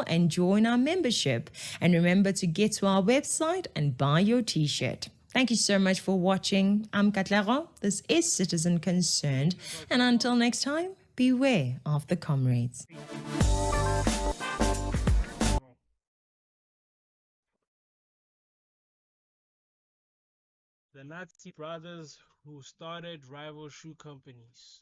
and join our membership. And remember to get to our website and buy your t-shirt. Thank you so much for watching. I'm Katlego. This is Citizen Concerned. And until next time, beware of the comrades. The Nazi brothers who started rival shoe companies.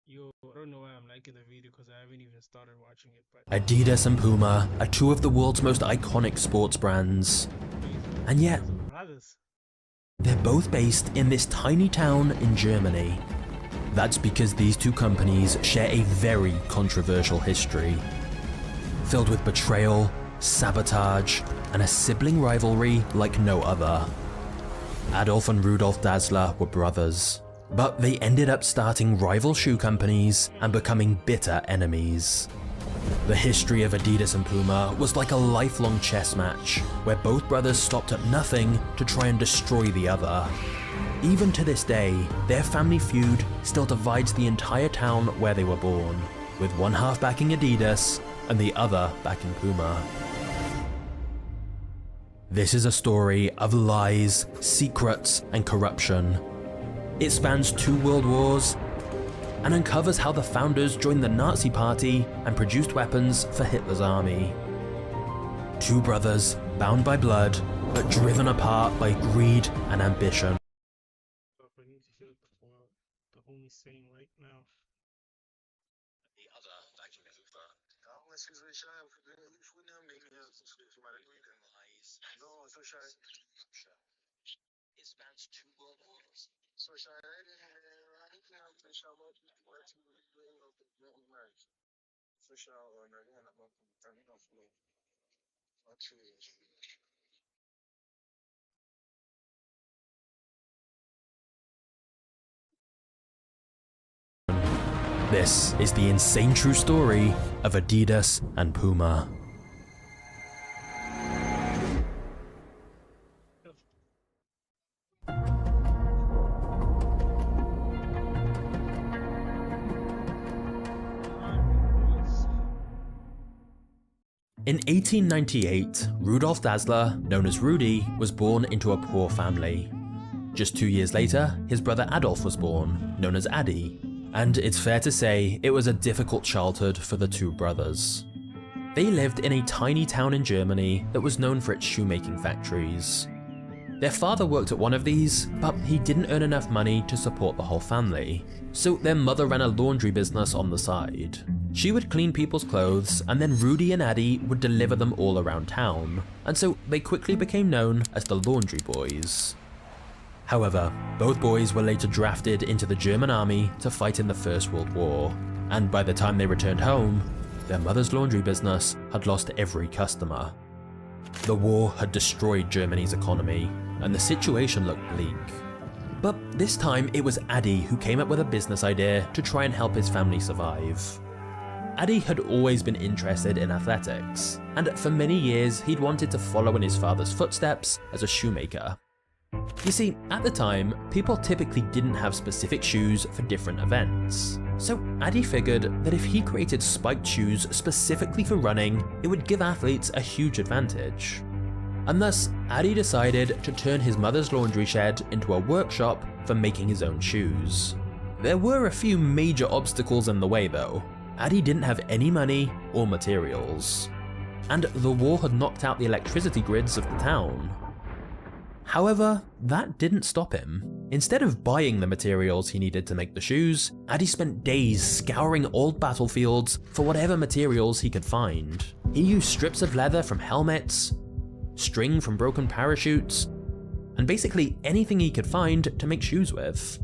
Yo, I don't know why I'm liking the video because I haven't even started watching it. But Adidas and Puma are two of the world's most iconic sports brands. And yet, they're both based in this tiny town in Germany. That's because these two companies share a very controversial history, filled with betrayal, sabotage, and a sibling rivalry like no other. Adolf and Rudolf Dassler were brothers, but they ended up starting rival shoe companies and becoming bitter enemies. The history of Adidas and Puma was like a lifelong chess match, where both brothers stopped at nothing to try and destroy the other. Even to this day, their family feud still divides the entire town where they were born, with one half backing Adidas and the other backing Puma. This is a story of lies, secrets, and corruption. It spans 2 world wars and uncovers how the founders joined the Nazi Party and produced weapons for Hitler's army. 2 brothers bound by blood, but driven apart by greed and ambition. The only saying right now. The other backing Hitler. It spans 2 world wars. This is the insane true story of Adidas and Puma. In 1898, Rudolf Dassler, known as Rudy, was born into a poor family. Just 2 years later, his brother Adolf was born, known as Adi, and it's fair to say it was a difficult childhood for the 2 brothers. They lived in a tiny town in Germany that was known for its shoemaking factories. Their father worked at one of these, but he didn't earn enough money to support the whole family, so their mother ran a laundry business on the side. She would clean people's clothes, and then Rudy and Adi would deliver them all around town, and so they quickly became known as the Laundry Boys. However, both boys were later drafted into the German army to fight in the First World War, and by the time they returned home, their mother's laundry business had lost every customer. The war had destroyed Germany's economy, and the situation looked bleak. But this time it was Adi who came up with a business idea to try and help his family survive. Adi had always been interested in athletics, and for many years he'd wanted to follow in his father's footsteps as a shoemaker. You see, at the time, people typically didn't have specific shoes for different events. So Adi figured that if he created spiked shoes specifically for running, it would give athletes a huge advantage. And thus, Adi decided to turn his mother's laundry shed into a workshop for making his own shoes. There were a few major obstacles in the way though. Adi didn't have any money or materials. And the war had knocked out the electricity grids of the town. However, that didn't stop him. Instead of buying the materials he needed to make the shoes, Adi spent days scouring old battlefields for whatever materials he could find. He used strips of leather from helmets, string from broken parachutes, and basically anything he could find to make shoes with.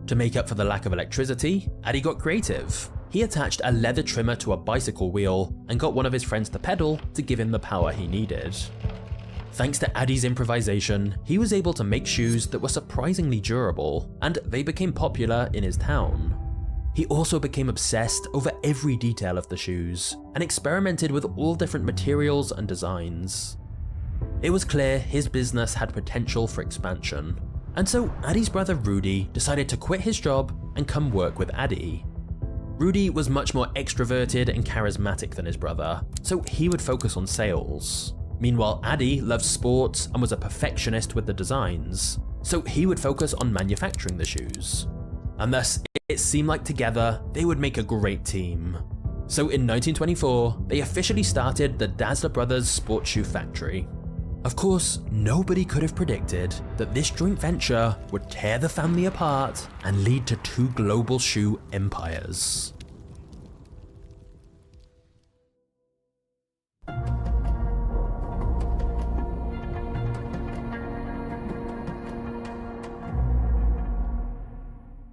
To make up for the lack of electricity, Adi got creative. He attached a leather trimmer to a bicycle wheel and got one of his friends to pedal to give him the power he needed. Thanks to Adi's improvisation, he was able to make shoes that were surprisingly durable, and they became popular in his town. He also became obsessed over every detail of the shoes, and experimented with all different materials and designs. It was clear his business had potential for expansion, And so Addy's brother Rudy decided to quit his job and come work with Addy. Rudy was much more extroverted and charismatic than his brother, so he would focus on sales. Meanwhile, Addy loved sports and was a perfectionist with the designs, so he would focus on manufacturing the shoes. And thus, it seemed like together they would make a great team. So in 1924, they officially started the Dassler Brothers Sports Shoe Factory. Of course, nobody could have predicted that this joint venture would tear the family apart and lead to two global shoe empires.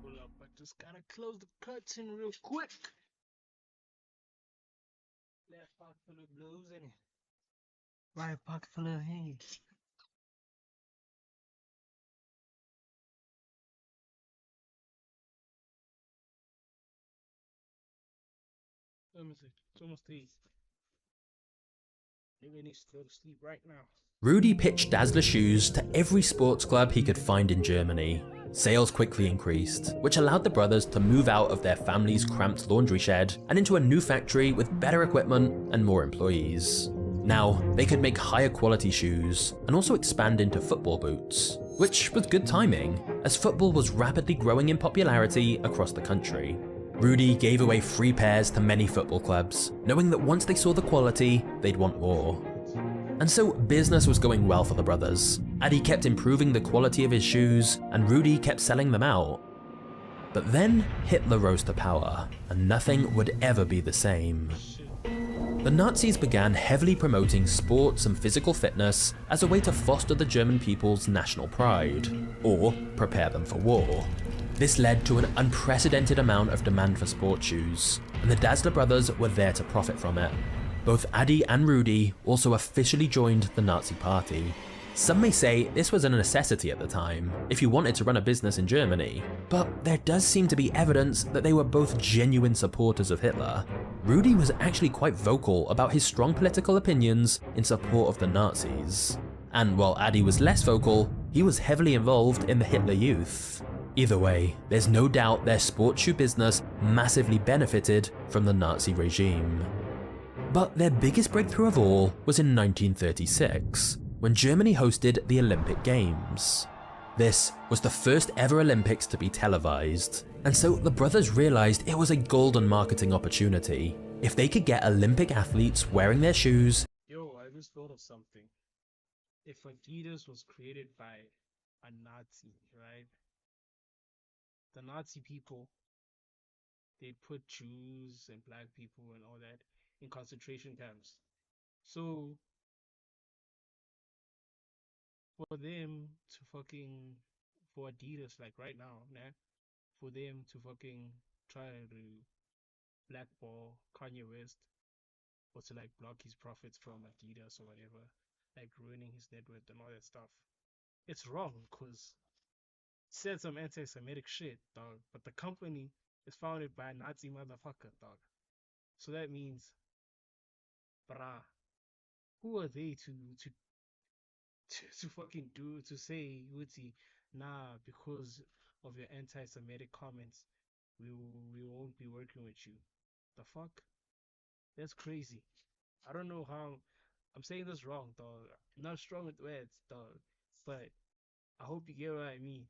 Hold up, I just gotta close the curtain real quick. Left pocket full of blues in it. Right pocket full of hands. Let me see. It's almost 3. Nigga needs to go to sleep right now. Rudy pitched Dassler shoes to every sports club he could find in Germany. Sales quickly increased, which allowed the brothers to move out of their family's cramped laundry shed and into a new factory with better equipment and more employees. Now, they could make higher quality shoes and also expand into football boots, which was good timing, as football was rapidly growing in popularity across the country. Rudy gave away free pairs to many football clubs, knowing that once they saw the quality, they'd want more. And so business was going well for the brothers. Addy kept improving the quality of his shoes, and Rudy kept selling them out. But then Hitler rose to power, and nothing would ever be the same. The Nazis began heavily promoting sports and physical fitness as a way to foster the German people's national pride, or prepare them for war. This led to an unprecedented amount of demand for sports shoes, and the Dassler brothers were there to profit from it. Both Addy and Rudy also officially joined the Nazi Party. Some may say this was a necessity at the time, if you wanted to run a business in Germany, but there does seem to be evidence that they were both genuine supporters of Hitler. Rudy was actually quite vocal about his strong political opinions in support of the Nazis. And while Addy was less vocal, he was heavily involved in the Hitler Youth. Either way, there's no doubt their sports shoe business massively benefited from the Nazi regime. But their biggest breakthrough of all was in 1936, when Germany hosted the Olympic Games. This was the first ever Olympics to be televised, and so the brothers realized it was a golden marketing opportunity. If they could get Olympic athletes wearing their shoes, Yo, I just thought of something. If Adidas was created by a Nazi, right? The Nazi people, they put Jews and black people and all that in concentration camps. So for them to fucking, for Adidas, like right now, nah, for them to fucking try to blackball Kanye West or to like block his profits from Adidas or whatever, like ruining his net worth and all that stuff. It's wrong because said some anti-Semitic shit, dog. But the company is founded by a Nazi motherfucker, dog. So that means, brah, who are they to fucking do to say Uti, nah, because of your anti-Semitic comments, we won't be working with you. The fuck? That's crazy. I don't know how I'm saying this wrong, dog. I'm not strong with words, dog. But I hope you get what I mean.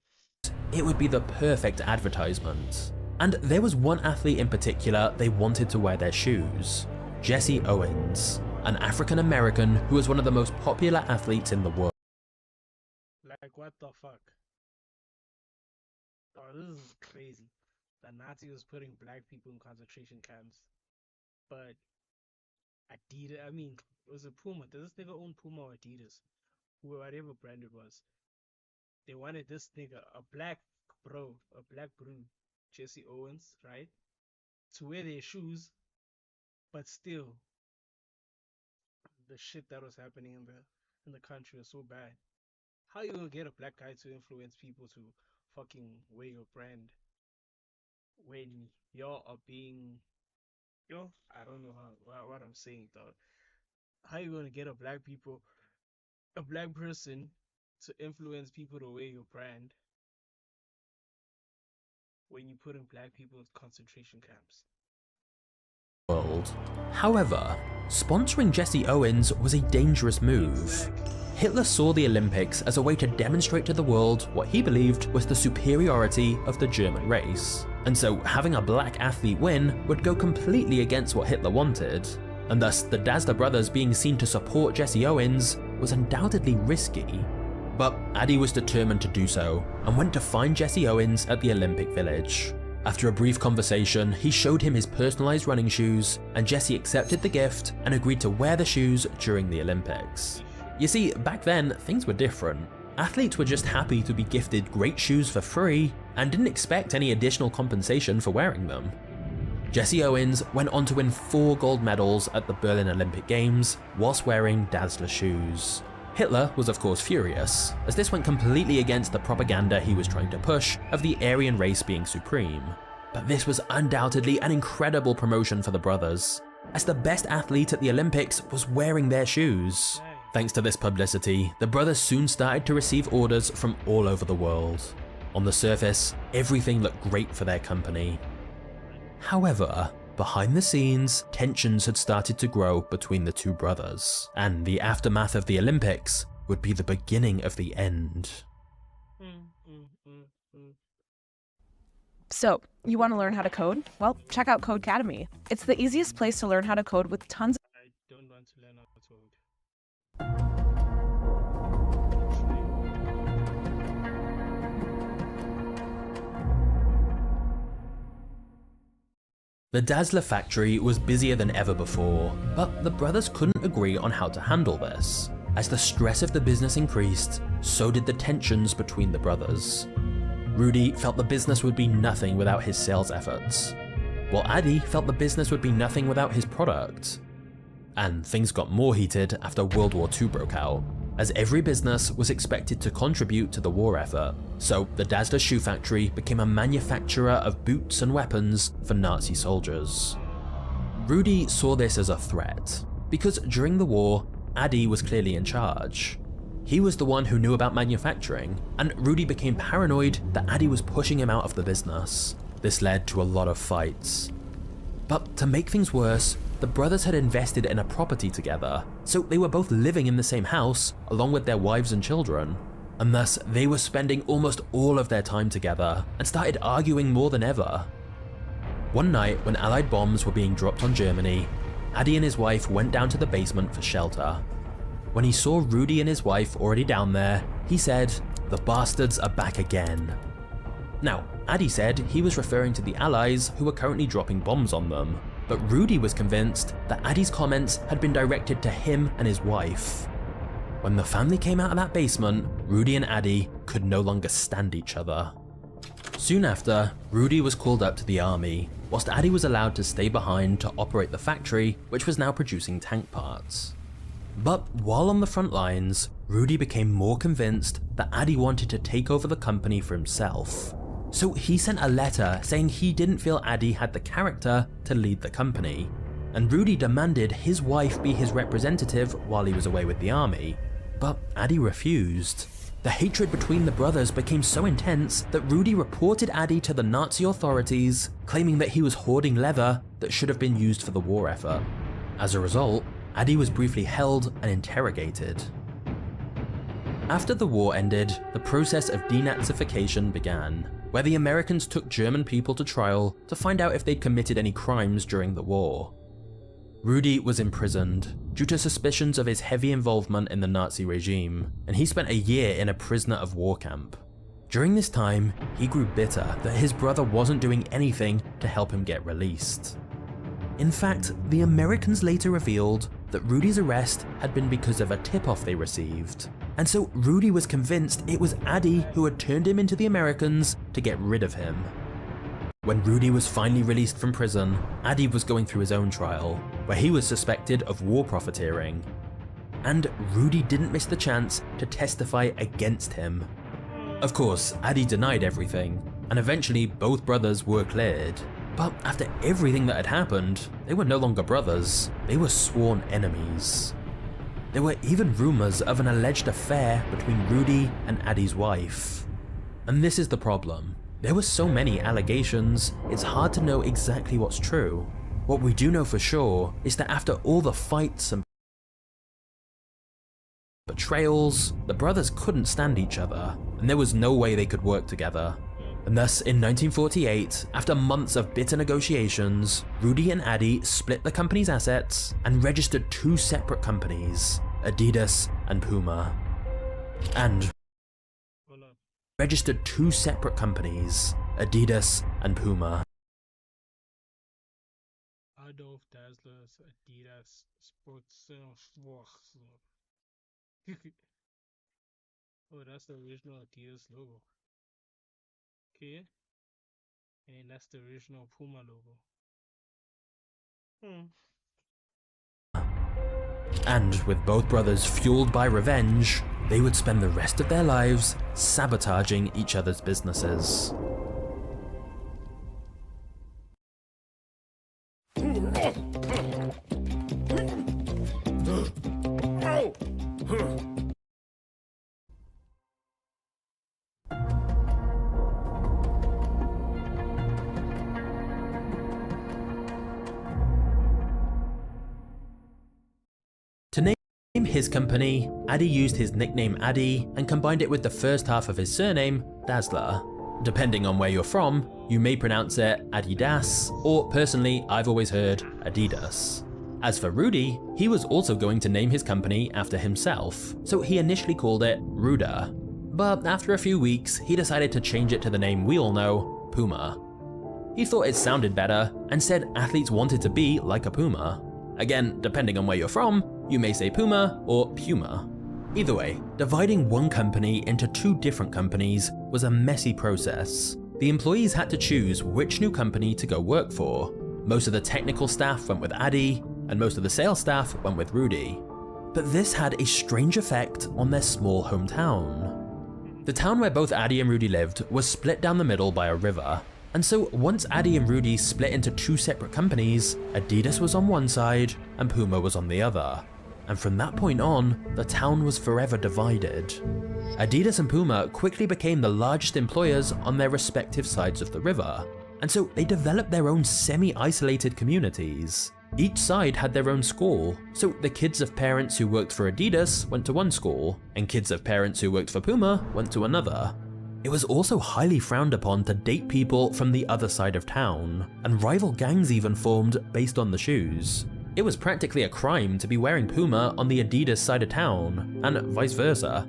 it would be the perfect advertisement. And there was one athlete in particular they wanted to wear their shoes: Jesse Owens, an African American who was one of the most popular athletes in the world. Like, what the fuck? Oh, this is crazy. The Nazi was putting black people in concentration camps. But Adidas, I mean, it was a Puma. Does this nigga own Puma or Adidas? Whatever brand it was. They wanted this nigga, a black bro, Jesse Owens, right? To wear their shoes, but still, the shit that was happening in the country was so bad. How you gonna get a black guy to influence people to fucking wear your brand when y'all are being, I don't know what I'm saying, though. How you gonna get a black person to influence people to wear your brand when you put in black people in concentration camps. World. However, sponsoring Jesse Owens was a dangerous move. Exactly. Hitler saw the Olympics as a way to demonstrate to the world what he believed was the superiority of the German race. And so having a black athlete win would go completely against what Hitler wanted. And thus the Dassler brothers being seen to support Jesse Owens was undoubtedly risky. But Adi was determined to do so and went to find Jesse Owens at the Olympic Village. After a brief conversation, he showed him his personalized running shoes, and Jesse accepted the gift and agreed to wear the shoes during the Olympics. You see, back then, things were different. Athletes were just happy to be gifted great shoes for free and didn't expect any additional compensation for wearing them. Jesse Owens went on to win 4 gold medals at the Berlin Olympic Games whilst wearing Dassler shoes. Hitler was of course furious, as this went completely against the propaganda he was trying to push of the Aryan race being supreme. But this was undoubtedly an incredible promotion for the brothers, as the best athlete at the Olympics was wearing their shoes. Thanks to this publicity, the brothers soon started to receive orders from all over the world. On the surface, everything looked great for their company. However, behind the scenes, tensions had started to grow between the two brothers, and the aftermath of the Olympics would be the beginning of the end. So, you want to learn how to code? Well, check out Codecademy. It's the easiest place to learn how to code with tons of I don't want to learn how to code. The Dassler factory was busier than ever before, but the brothers couldn't agree on how to handle this. As the stress of the business increased, so did the tensions between the brothers. Rudy felt the business would be nothing without his sales efforts, while Adi felt the business would be nothing without his product. And things got more heated after World War II broke out, as every business was expected to contribute to the war effort. So the Dassler shoe factory became a manufacturer of boots and weapons for Nazi soldiers. Rudy saw this as a threat, because during the war, Adi was clearly in charge. He was the one who knew about manufacturing, and Rudy became paranoid that Adi was pushing him out of the business. This led to a lot of fights. But to make things worse, the brothers had invested in a property together, so they were both living in the same house along with their wives and children, and thus they were spending almost all of their time together and started arguing more than ever. One night when Allied bombs were being dropped on Germany, Adi and his wife went down to the basement for shelter. When he saw Rudy and his wife already down there, he said, "The bastards are back again." Now, Adi said he was referring to the Allies who were currently dropping bombs on them, but Rudy was convinced that Adi's comments had been directed to him and his wife. When the family came out of that basement, Rudy and Adi could no longer stand each other. Soon after, Rudy was called up to the army, whilst Adi was allowed to stay behind to operate the factory, which was now producing tank parts. But while on the front lines, Rudy became more convinced that Adi wanted to take over the company for himself. So he sent a letter saying he didn't feel Adi had the character to lead the company, and Rudy demanded his wife be his representative while he was away with the army, but Adi refused. The hatred between the brothers became so intense that Rudy reported Adi to the Nazi authorities, claiming that he was hoarding leather that should have been used for the war effort. As a result, Adi was briefly held and interrogated. After the war ended, the process of denazification began, where the Americans took German people to trial to find out if they'd committed any crimes during the war. Rudy was imprisoned due to suspicions of his heavy involvement in the Nazi regime, and he spent a year in a prisoner of war camp. During this time, he grew bitter that his brother wasn't doing anything to help him get released. In fact, the Americans later revealed that Rudy's arrest had been because of a tip-off they received, and so Rudy was convinced it was Adi who had turned him into the Americans to get rid of him. When Rudy was finally released from prison, Adi was going through his own trial, where he was suspected of war profiteering. And Rudy didn't miss the chance to testify against him. Of course, Adi denied everything, and eventually both brothers were cleared. But after everything that had happened, they were no longer brothers, they were sworn enemies. There were even rumours of an alleged affair between Rudy and Adi's wife. And this is the problem. There were so many allegations, it's hard to know exactly what's true. What we do know for sure is that after all the fights and betrayals, the brothers couldn't stand each other, and there was no way they could work together. And thus, in 1948, after months of bitter negotiations, Rudy and Adi split the company's assets and registered two separate companies, Adidas and Puma. And registered two separate companies, Adidas and Puma. Adolf Dassler's Adidas Sports. Oh, that's the original Adidas logo. Okay. And that's the original Puma logo. And with both brothers fueled by revenge, they would spend the rest of their lives sabotaging each other's businesses. To name his company, Adi used his nickname Adi and combined it with the first half of his surname, Dassler. Depending on where you're from, you may pronounce it Adidas, or personally, I've always heard Adidas. As for Rudy, he was also going to name his company after himself, so he initially called it Ruda. But after a few weeks, he decided to change it to the name we all know, Puma. He thought it sounded better and said athletes wanted to be like a Puma. Again, depending on where you're from, you may say Puma or Puma. Either way, dividing one company into two different companies was a messy process. The employees had to choose which new company to go work for. Most of the technical staff went with Adi, and most of the sales staff went with Rudy. But this had a strange effect on their small hometown. The town where both Adi and Rudy lived was split down the middle by a river. And so once Adi and Rudy split into two separate companies, Adidas was on one side and Puma was on the other. And from that point on, the town was forever divided. Adidas and Puma quickly became the largest employers on their respective sides of the river, and so they developed their own semi-isolated communities. Each side had their own school, so the kids of parents who worked for Adidas went to one school, and kids of parents who worked for Puma went to another. It was also highly frowned upon to date people from the other side of town, and rival gangs even formed based on the shoes. It was practically a crime to be wearing Puma on the Adidas side of town, and vice versa.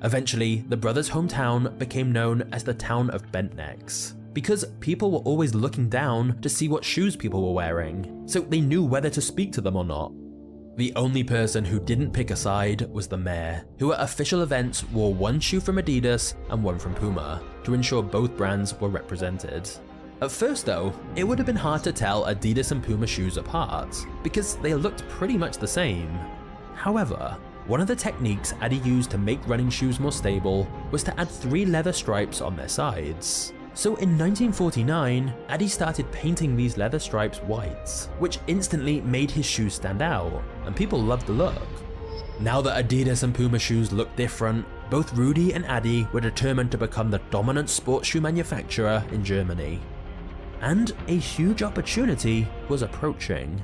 Eventually, the brothers' hometown became known as the town of bent necks, because people were always looking down to see what shoes people were wearing, so they knew whether to speak to them or not. The only person who didn't pick a side was the mayor, who at official events wore one shoe from Adidas and one from Puma, to ensure both brands were represented. At first though, it would have been hard to tell Adidas and Puma shoes apart, because they looked pretty much the same. However, one of the techniques Adi used to make running shoes more stable was to add 3 leather stripes on their sides. So in 1949, Adi started painting these leather stripes white, which instantly made his shoes stand out, and people loved the look. Now that Adidas and Puma shoes looked different, both Rudy and Adi were determined to become the dominant sports shoe manufacturer in Germany. And a huge opportunity was approaching.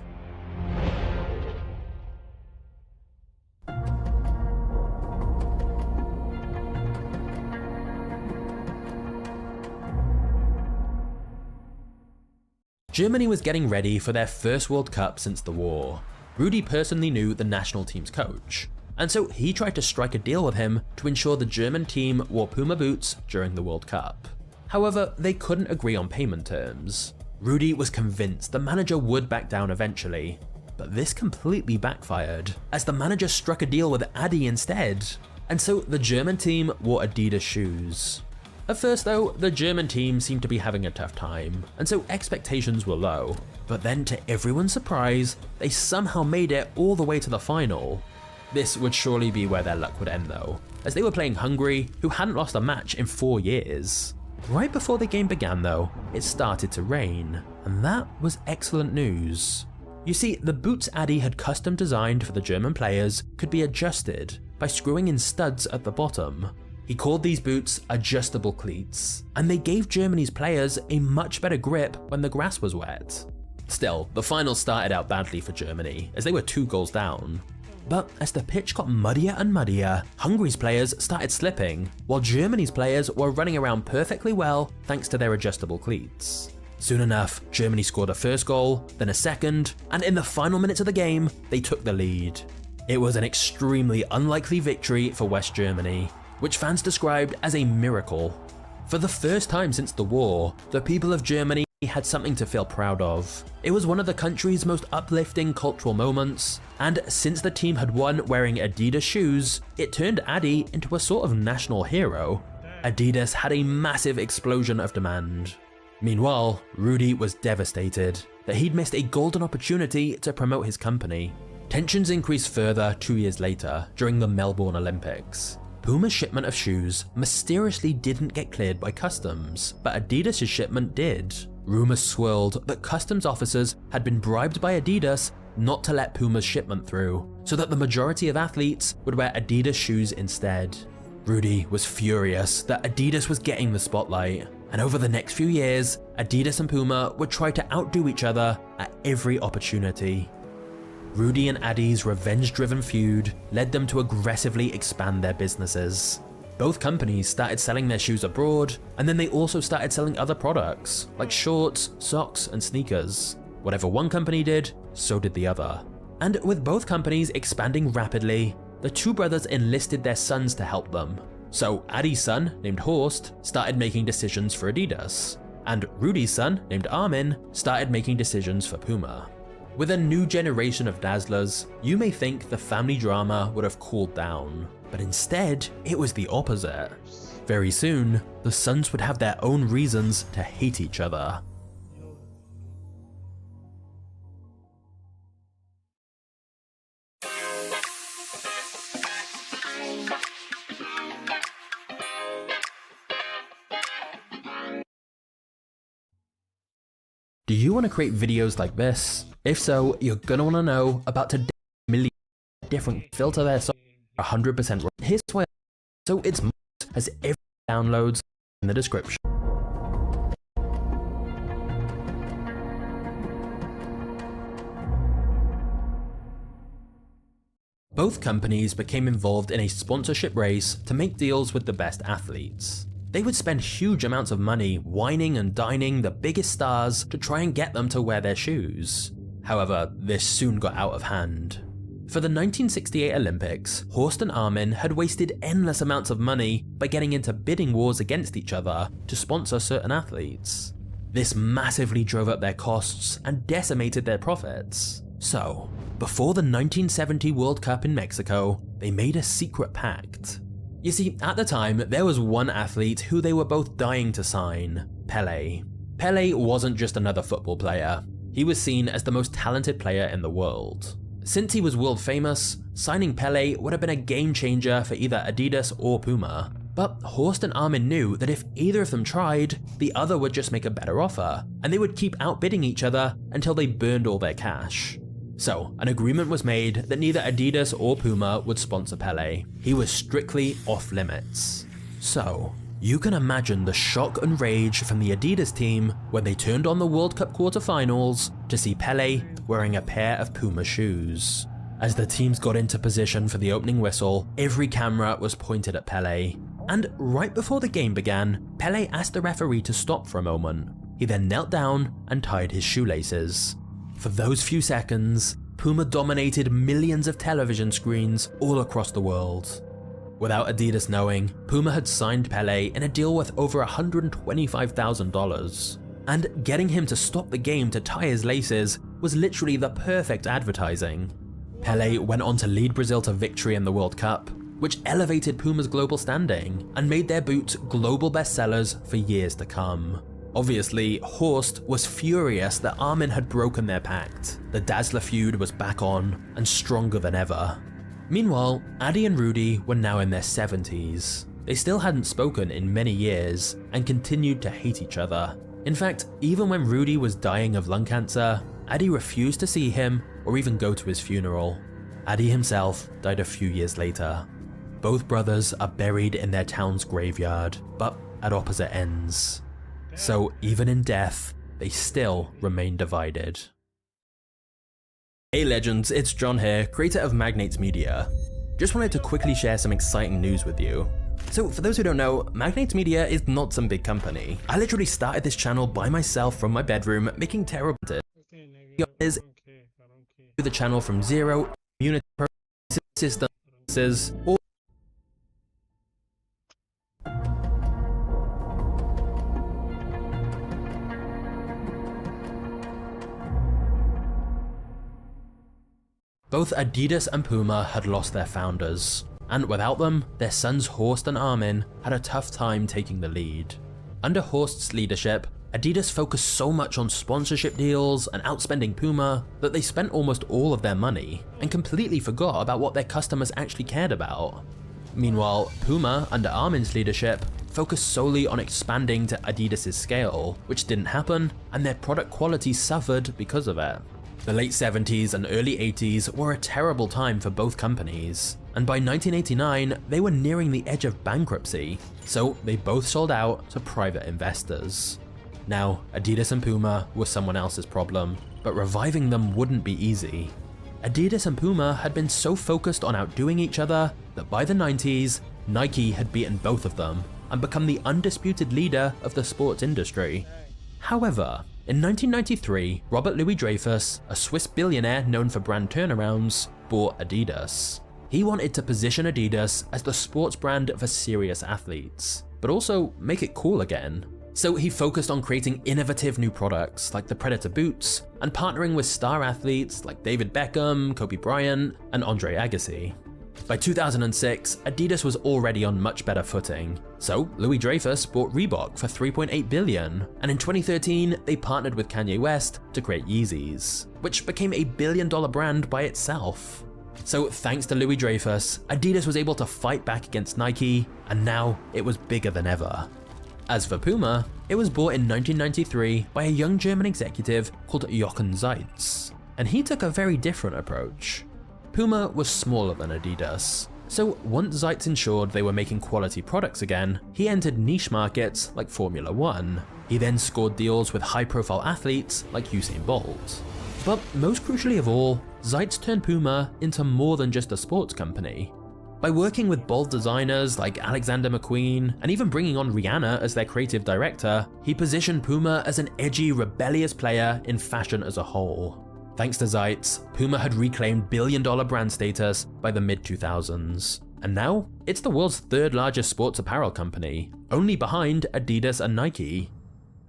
Germany was getting ready for their first World Cup since the war. Rudy personally knew the national team's coach, and so he tried to strike a deal with him to ensure the German team wore Puma boots during the World Cup. However, they couldn't agree on payment terms. Rudy was convinced the manager would back down eventually, but this completely backfired, as the manager struck a deal with Adi instead, and so the German team wore Adidas shoes. At first though, the German team seemed to be having a tough time, and so expectations were low. But then to everyone's surprise, they somehow made it all the way to the final. This would surely be where their luck would end though, as they were playing Hungary, who hadn't lost a match in 4 years. Right before the game began though, it started to rain, and that was excellent news. You see, the boots Adi had custom designed for the German players could be adjusted by screwing in studs at the bottom. He called these boots adjustable cleats, and they gave Germany's players a much better grip when the grass was wet. Still, the final started out badly for Germany, as they were 2 goals down. But as the pitch got muddier and muddier, Hungary's players started slipping, while Germany's players were running around perfectly well thanks to their adjustable cleats. Soon enough, Germany scored a first goal, then a second, and in the final minutes of the game, they took the lead. It was an extremely unlikely victory for West Germany, which fans described as a miracle. For the first time since the war, the people of Germany had something to feel proud of. It was one of the country's most uplifting cultural moments, and since the team had won wearing Adidas shoes, it turned Adi into a sort of national hero. Adidas had a massive explosion of demand. Meanwhile, Rudi was devastated that he'd missed a golden opportunity to promote his company. Tensions increased further 2 years later during the Melbourne Olympics. Puma's shipment of shoes mysteriously didn't get cleared by customs, but Adidas' shipment did. Rumours swirled that customs officers had been bribed by Adidas not to let Puma's shipment through, so that the majority of athletes would wear Adidas shoes instead. Rudi was furious that Adidas was getting the spotlight, and over the next few years, Adidas and Puma would try to outdo each other at every opportunity. Rudi and Adi's revenge-driven feud led them to aggressively expand their businesses. Both companies started selling their shoes abroad, and then they also started selling other products, like shorts, socks, and sneakers. Whatever one company did, so did the other. And with both companies expanding rapidly, the two brothers enlisted their sons to help them. So Adi's son, named Horst, started making decisions for Adidas, and Rudi's son, named Armin, started making decisions for Puma. With a new generation of Dazzlers, you may think the family drama would have cooled down, but instead, it was the opposite. Very soon, the sons would have their own reasons to hate each other. Do you want to create videos like this? If so, you're gonna want to know about today's million different filter there, so 100% right. Here's why. So it's has every downloads in the description. Both companies became involved in a sponsorship race to make deals with the best athletes. They would spend huge amounts of money wining and dining the biggest stars to try and get them to wear their shoes. However, this soon got out of hand. For the 1968 Olympics, Horst and Armin had wasted endless amounts of money by getting into bidding wars against each other to sponsor certain athletes. This massively drove up their costs and decimated their profits. So, before the 1970 World Cup in Mexico, they made a secret pact. You see, at the time, there was one athlete who they were both dying to sign, Pelé. Pelé wasn't just another football player. He was seen as the most talented player in the world. Since he was world famous, signing Pelé would have been a game changer for either Adidas or Puma. But Horst and Armin knew that if either of them tried, the other would just make a better offer, and they would keep outbidding each other until they burned all their cash. So, an agreement was made that neither Adidas or Puma would sponsor Pelé. He was strictly off limits. So, you can imagine the shock and rage from the Adidas team when they turned on the World Cup quarterfinals to see Pelé wearing a pair of Puma shoes. As the teams got into position for the opening whistle, every camera was pointed at Pelé. And right before the game began, Pelé asked the referee to stop for a moment. He then knelt down and tied his shoelaces. For those few seconds, Puma dominated millions of television screens all across the world. Without Adidas knowing, Puma had signed Pelé in a deal worth over $125,000. And getting him to stop the game to tie his laces was literally the perfect advertising. Pelé went on to lead Brazil to victory in the World Cup, which elevated Puma's global standing and made their boots global bestsellers for years to come. Obviously, Horst was furious that Armin had broken their pact. The Dazzler feud was back on, and stronger than ever. Meanwhile, Adi and Rudi were now in their 70s. They still hadn't spoken in many years, and continued to hate each other. In fact, even when Rudi was dying of lung cancer, Adi refused to see him or even go to his funeral. Adi himself died a few years later. Both brothers are buried in their town's graveyard, but at opposite ends. So even in death, they still remain divided. Hey legends, it's John here, creator of Magnates Media. Just wanted to quickly share some exciting news with you. So for those who don't know, Magnates Media is not some big company. I literally started this channel by myself from my bedroom, making terrible content. Is the channel from zero, community systems, or both Adidas and Puma had lost their founders, and without them, their sons Horst and Armin had a tough time taking the lead. Under Horst's leadership, Adidas focused so much on sponsorship deals and outspending Puma that they spent almost all of their money and completely forgot about what their customers actually cared about. Meanwhile, Puma, under Armin's leadership, focused solely on expanding to Adidas' scale, which didn't happen, and their product quality suffered because of it. The late 70s and early 80s were a terrible time for both companies, and by 1989 they were nearing the edge of bankruptcy, so they both sold out to private investors. Now, Adidas and Puma were someone else's problem, but reviving them wouldn't be easy. Adidas and Puma had been so focused on outdoing each other that by the 90s, Nike had beaten both of them and become the undisputed leader of the sports industry. However, in 1993, Robert Louis Dreyfus, a Swiss billionaire known for brand turnarounds, bought Adidas. He wanted to position Adidas as the sports brand for serious athletes, but also make it cool again. So he focused on creating innovative new products like the Predator boots and partnering with star athletes like David Beckham, Kobe Bryant, and Andre Agassi. By 2006, Adidas was already on much better footing, so Louis Dreyfus bought Reebok for $3.8 billion, and in 2013 they partnered with Kanye West to create Yeezys, which became a billion-dollar brand by itself. So thanks to Louis Dreyfus, Adidas was able to fight back against Nike, and now it was bigger than ever. As for Puma, it was bought in 1993 by a young German executive called Jochen Zeitz, and he took a very different approach. Puma was smaller than Adidas, so once Zeitz ensured they were making quality products again, he entered niche markets like Formula 1. He then scored deals with high-profile athletes like Usain Bolt. But most crucially of all, Zeitz turned Puma into more than just a sports company. By working with bold designers like Alexander McQueen and even bringing on Rihanna as their creative director, he positioned Puma as an edgy, rebellious player in fashion as a whole. Thanks to Zeitz, Puma had reclaimed billion-dollar brand status by the mid-2000s, and now it's the world's third largest sports apparel company, only behind Adidas and Nike.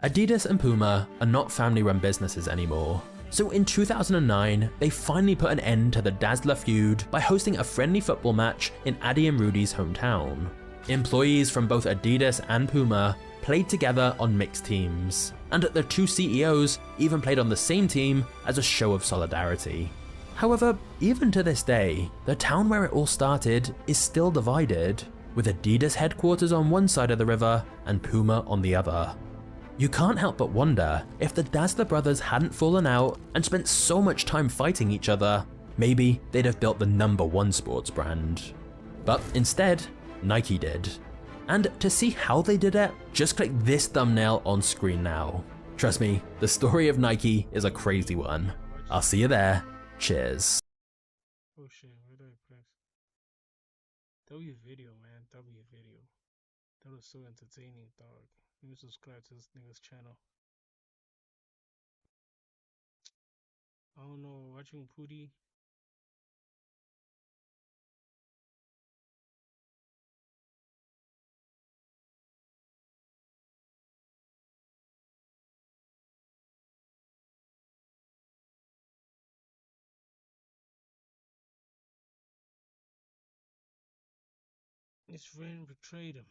Adidas and Puma are not family-run businesses anymore, so in 2009 they finally put an end to the Dazzler feud by hosting a friendly football match in Adi and Rudy's hometown. Employees from both Adidas and Puma played together on mixed teams, and the two CEOs even played on the same team as a show of solidarity. However, even to this day, the town where it all started is still divided, with Adidas headquarters on one side of the river and Puma on the other. You can't help but wonder if the Dazzler brothers hadn't fallen out and spent so much time fighting each other, maybe they'd have built the #1 sports brand. But instead, Nike did. And to see how they did it, just click this thumbnail on screen now. Trust me, the story of Nike is a crazy one. I'll see you there. Cheers. Oh shit, where do I press? W video, man. W video. That was so entertaining, dog. Let me subscribe to this nigga's channel. I don't know, watching Pootie. His friend betrayed him.